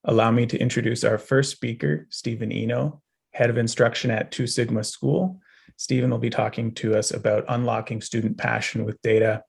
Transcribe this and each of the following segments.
Allow me to introduce our first speaker, Steven Eno, Head of Instruction at Two Sigma School. Steven will be talking to us about unlocking student passion with data.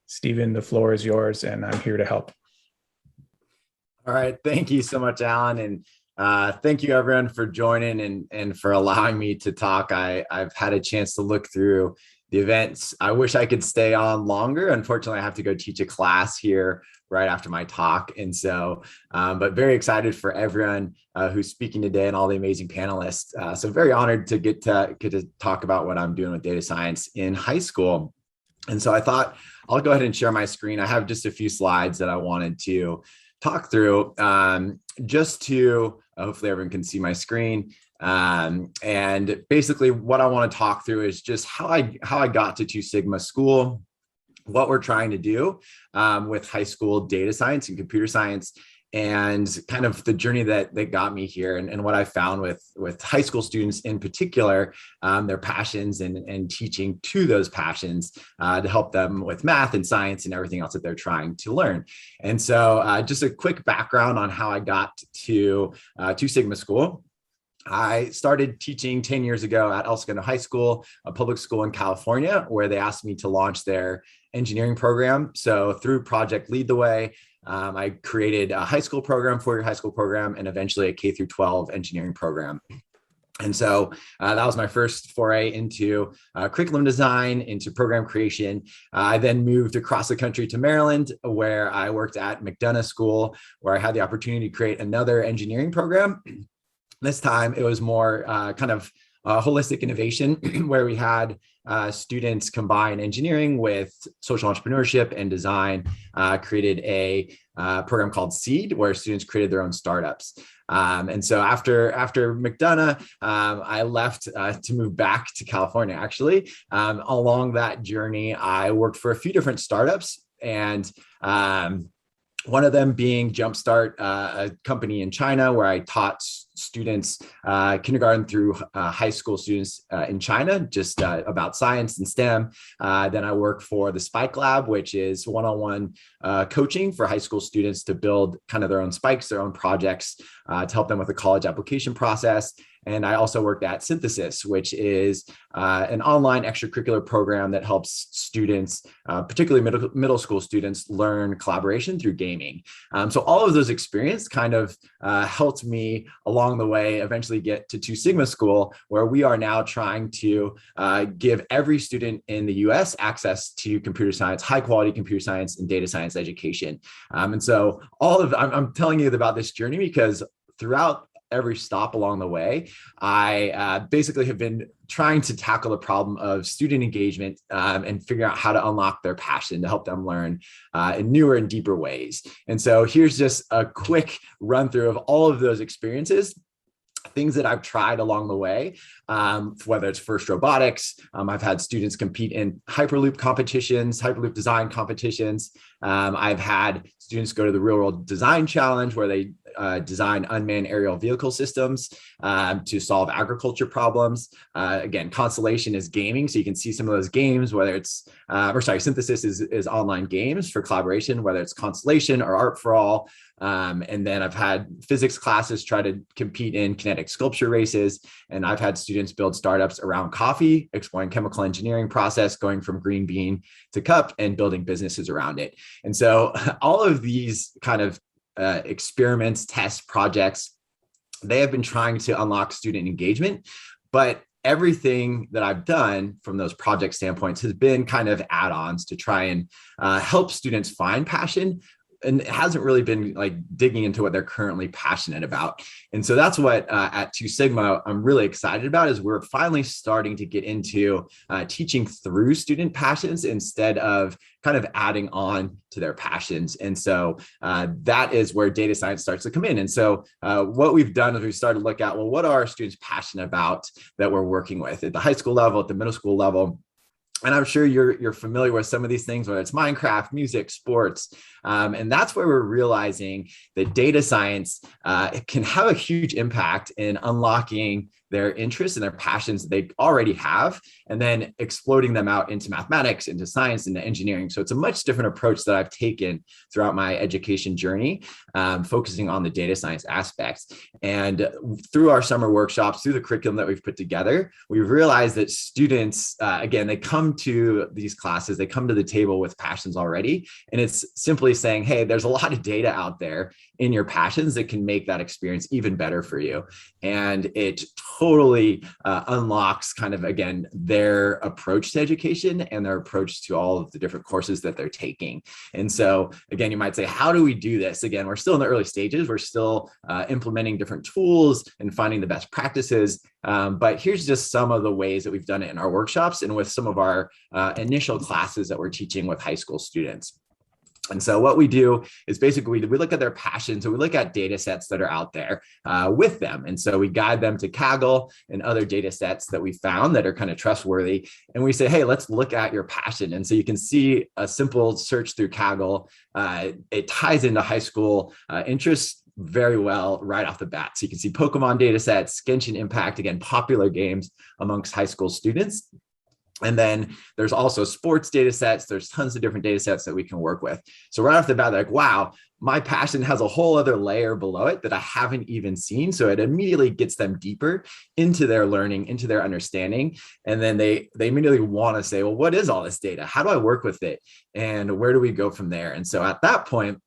Steven, the floor is yours, and I'm here to help. All right, thank you so much, Alan, and thank you everyone for joining and for allowing me to talk. I've had a chance to look through the events. I wish I could stay on longer. Unfortunately, I have to go teach a class here right after my talk. And so, but very excited for everyone who's speaking today and all the amazing panelists. So very honored to get to talk about what I'm doing with data science in high school. And so I thought I'll go ahead and share my screen. I have just a few slides that I wanted to talk through just to hopefully everyone can see my screen. And basically what I want to talk through is just how I got to Two Sigma School, what we're trying to do with high school data science and computer science, and kind of the journey that got me here, and what I found with high school students in particular, their passions and teaching to those passions to help them with math and science and everything else that they're trying to learn. And so just a quick background on how I got to Two Sigma School. I started teaching 10 years ago at El Segundo High School, a public school in California, where they asked me to launch their engineering program. So through Project Lead the Way, I created a high school program, four-year high school program, and eventually a K through 12 engineering program. And so that was my first foray into curriculum design, into program creation. I then moved across the country to Maryland, where I worked at McDonough School, where I had the opportunity to create another engineering program. This time it was more kind of holistic innovation, where we had students combine engineering with social entrepreneurship and design, created a program called Seed, where students created their own startups. And so after McDonough, I left to move back to California, actually. Along that journey, I worked for a few different startups, and one of them being Jumpstart, a company in China where I taught students, kindergarten through high school students in China, just about science and STEM. Then I worked for the Spike Lab, which is one-on-one coaching for high school students to build kind of their own spikes, their own projects, to help them with the college application process. And I also worked at Synthesis, which is an online extracurricular program that helps students, particularly middle school students, learn collaboration through gaming. So all of those experiences kind of helped me along the way eventually get to Two Sigma School, where we are now trying to give every student in the US access to computer science, high quality computer science and data science education. And so I'm telling you about this journey because throughout every stop along the way, I basically have been trying to tackle the problem of student engagement and figure out how to unlock their passion to help them learn in newer and deeper ways. And so here's just a quick run through of all of those experiences, things that I've tried along the way, whether it's FIRST Robotics. I've had students compete in Hyperloop competitions, Hyperloop design competitions. I've had students go to the Real World Design Challenge, where they design unmanned aerial vehicle systems to solve agriculture problems. Again, Constellation is gaming, so you can see some of those games, whether it's, Synthesis is online games for collaboration, whether it's Constellation or Art for All. And then I've had physics classes try to compete in kinetic sculpture races. And I've had students build startups around coffee, exploring chemical engineering process, going from green bean to cup, and building businesses around it. And so all of these kind of experiments, tests, projects, they have been trying to unlock student engagement, but everything that I've done from those project standpoints has been kind of add-ons to try and help students find passion. And it hasn't really been like digging into what they're currently passionate about. And so that's what at Two Sigma I'm really excited about, is we're finally starting to get into teaching through student passions instead of kind of adding on to their passions. And so that is where data science starts to come in. And so what we've done is we've started to look at, well, what are our students passionate about that we're working with at the high school level, at the middle school level? And I'm sure you're familiar with some of these things, whether it's Minecraft, music, sports. And that's where we're realizing that data science can have a huge impact in unlocking their interests and their passions that they already have, and then exploding them out into mathematics, into science, into engineering. So it's a much different approach that I've taken throughout my education journey, focusing on the data science aspects. And through our summer workshops, through the curriculum that we've put together, we've realized that students, again, they come to these classes, they come to the table with passions already. And it's simply saying, hey, there's a lot of data out there in your passions that can make that experience even better for you. And it totally unlocks kind of, again, their approach to education and their approach to all of the different courses that they're taking. And so, again, you might say, how do we do this? Again, we're still in the early stages. We're still implementing different tools and finding the best practices. But here's just some of the ways that we've done it in our workshops and with some of our initial classes that we're teaching with high school students. And so what we do is basically we look at their passions and we look at data sets that are out there with them. And so we guide them to Kaggle and other data sets that we found that are kind of trustworthy. And we say, hey, let's look at your passion. And so you can see a simple search through Kaggle. It ties into high school interests very well right off the bat. So you can see Pokemon data sets, Genshin Impact, again, popular games amongst high school students. And then there's also sports data sets. There's tons of different data sets that we can work with. So right off the bat, they're like, wow, my passion has a whole other layer below it that I haven't even seen. So it immediately gets them deeper into their learning, into their understanding. And then they immediately want to say, well, what is all this data? How do I work with it? And where do we go from there? And so at that point,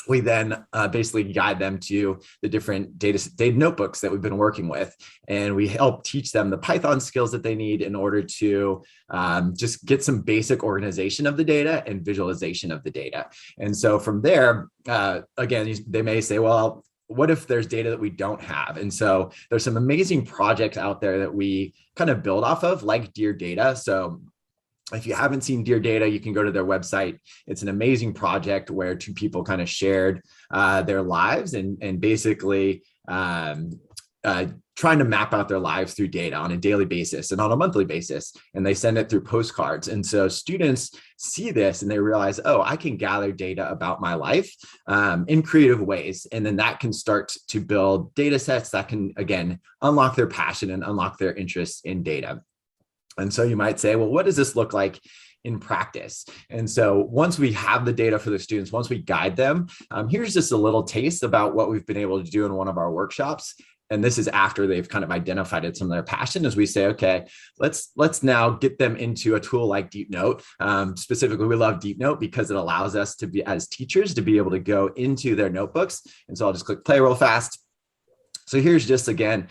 we then basically guide them to the different data notebooks that we've been working with. And we help teach them the Python skills that they need in order to just get some basic organization of the data and visualization of the data. And so from there, again, they may say, well, what if there's data that we don't have? And so there's some amazing projects out there that we kind of build off of, like Dear Data. So if you haven't seen Dear Data, you can go to their website. It's an amazing project where two people kind of shared their lives and basically trying to map out their lives through data on a daily basis and on a monthly basis. And they send it through postcards. And so students see this and they realize, oh, I can gather data about my life in creative ways. And then that can start to build data sets that can, again, unlock their passion and unlock their interest in data. And so you might say, well, what does this look like in practice? And so once we have the data for the students, once we guide them, here's just a little taste about what we've been able to do in one of our workshops. And this is after they've kind of identified some of their passion, as we say, okay, let's now get them into a tool like Deepnote. Specifically, we love Deepnote because it allows us to be, as teachers, to be able to go into their notebooks. And so I'll just click play real fast. So here's just, again,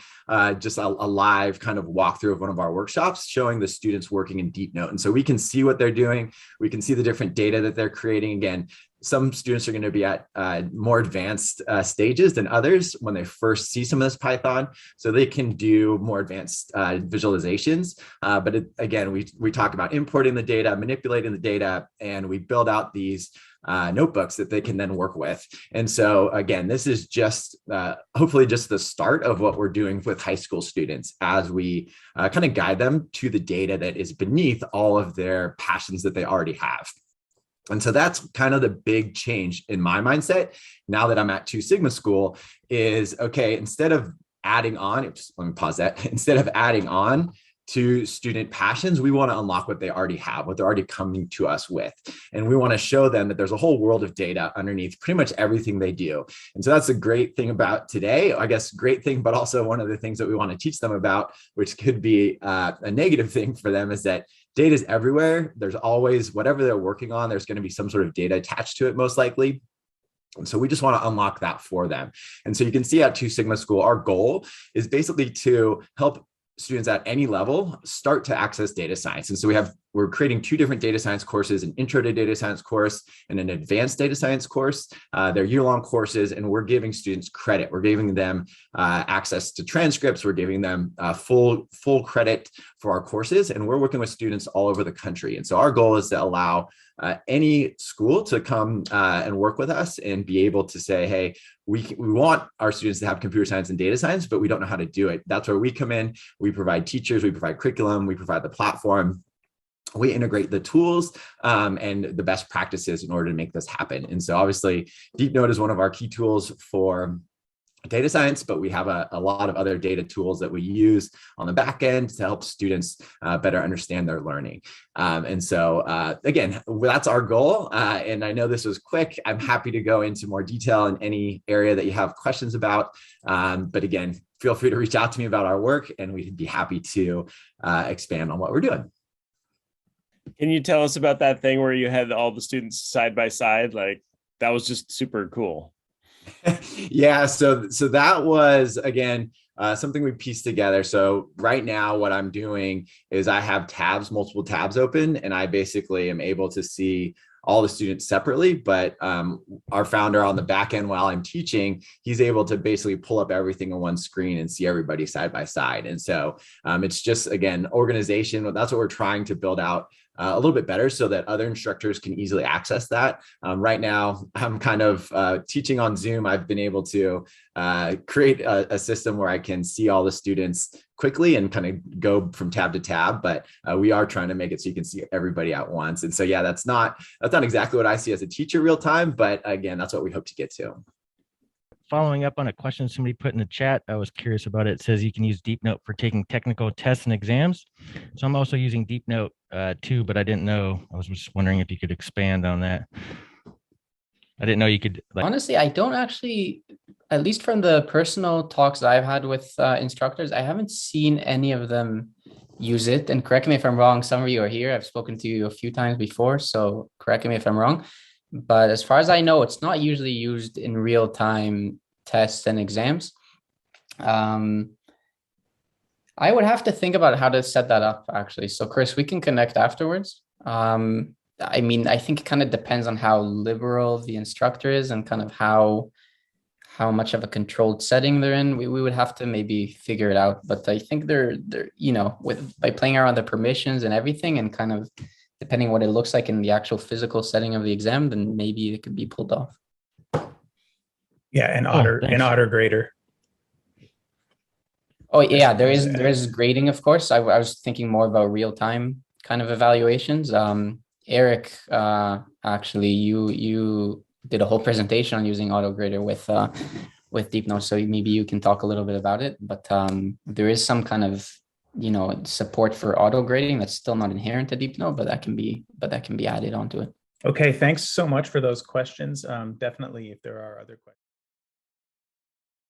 just a live kind of walkthrough of one of our workshops showing the students working in Deepnote. And so we can see what they're doing. We can see the different data that they're creating. Again, some students are going to be at more advanced stages than others when they first see some of this Python. So they can do more advanced visualizations. But again, we talk about importing the data, manipulating the data, and we build out these notebooks that they can then work with. And so again, this is just hopefully just the start of what we're doing with high school students as we kind of guide them to the data that is beneath all of their passions that they already have. And so that's kind of the big change in my mindset now that I'm at Two Sigma School is, okay, instead of adding on, let me pause that, instead of adding on to student passions, we want to unlock what they already have, what they're already coming to us with. And we want to show them that there's a whole world of data underneath pretty much everything they do. And so that's a great thing about today, I guess, great thing, but also one of the things that we want to teach them about, which could be a negative thing for them, is that data is everywhere. There's always, whatever they're working on, there's going to be some sort of data attached to it, most likely. And so we just want to unlock that for them. And so you can see at Two Sigma School, our goal is basically to help students at any level start to access data science. And so we're creating two different data science courses, an intro to data science course and an advanced data science course. They're year-long courses, and we're giving students credit. We're giving them access to transcripts. We're giving them full credit for our courses, and we're working with students all over the country. And so our goal is to allow any school to come and work with us and be able to say, hey, we want our students to have computer science and data science, but we don't know how to do it. That's where we come in. We provide teachers, we provide curriculum, we provide the platform. We integrate the tools and the best practices in order to make this happen. And so obviously Deepnote is one of our key tools for data science, but we have a lot of other data tools that we use on the back end to help students better understand their learning. And so again, that's our goal. And I know this was quick. I'm happy to go into more detail in any area that you have questions about. But again, feel free to reach out to me about our work, and we'd be happy to expand on what we're doing. Can you tell us about that thing where you had all the students side by side? Like, that was just super cool. Yeah, so that was, again, something we pieced together. So right now what I'm doing is I have multiple tabs open, and I basically am able to see all the students separately, but our founder on the back end, while I'm teaching, he's able to basically pull up everything on one screen and see everybody side by side. And so it's just, again, organization. That's what we're trying to build out a little bit better so that other instructors can easily access that. Right now, I'm kind of teaching on Zoom. I've been able to create a system where I can see all the students quickly and kind of go from tab to tab, but we are trying to make it so you can see everybody at once. And so, yeah, that's not exactly what I see as a teacher real time, but again, that's what we hope to get to. Following up on a question somebody put in the chat, I was curious about it. It says you can use Deepnote for taking technical tests and exams. So I'm also using Deepnote too, but I didn't know. I was just wondering if you could expand on that. I didn't know you could. Honestly, I don't actually, at least from the personal talks that I've had with instructors, I haven't seen any of them use it. And correct me if I'm wrong. Some of you are here. I've spoken to you a few times before, so correct me if I'm wrong. But as far as I know, it's not usually used in real-time tests and exams. I would have to think about how to set that up, actually. So, Chris, we can connect afterwards. I mean, I think it kind of depends on how liberal the instructor is and kind of how much of a controlled setting they're in. We would have to maybe figure it out. But I think they're you know, by playing around the permissions and everything, and kind of depending what it looks like in the actual physical setting of the exam, then maybe it could be pulled off. Yeah, an otter grader. Oh yeah, there is grading, of course. I was thinking more about real-time kind of evaluations. Eric, actually, you did a whole presentation on using AutoGrader with Deepnote, so maybe you can talk a little bit about it. But there is some kind of, you know, support for auto grading that's still not inherent to Deepnote, but that can be added onto it. Okay, thanks so much for those questions. Definitely, if there are other questions.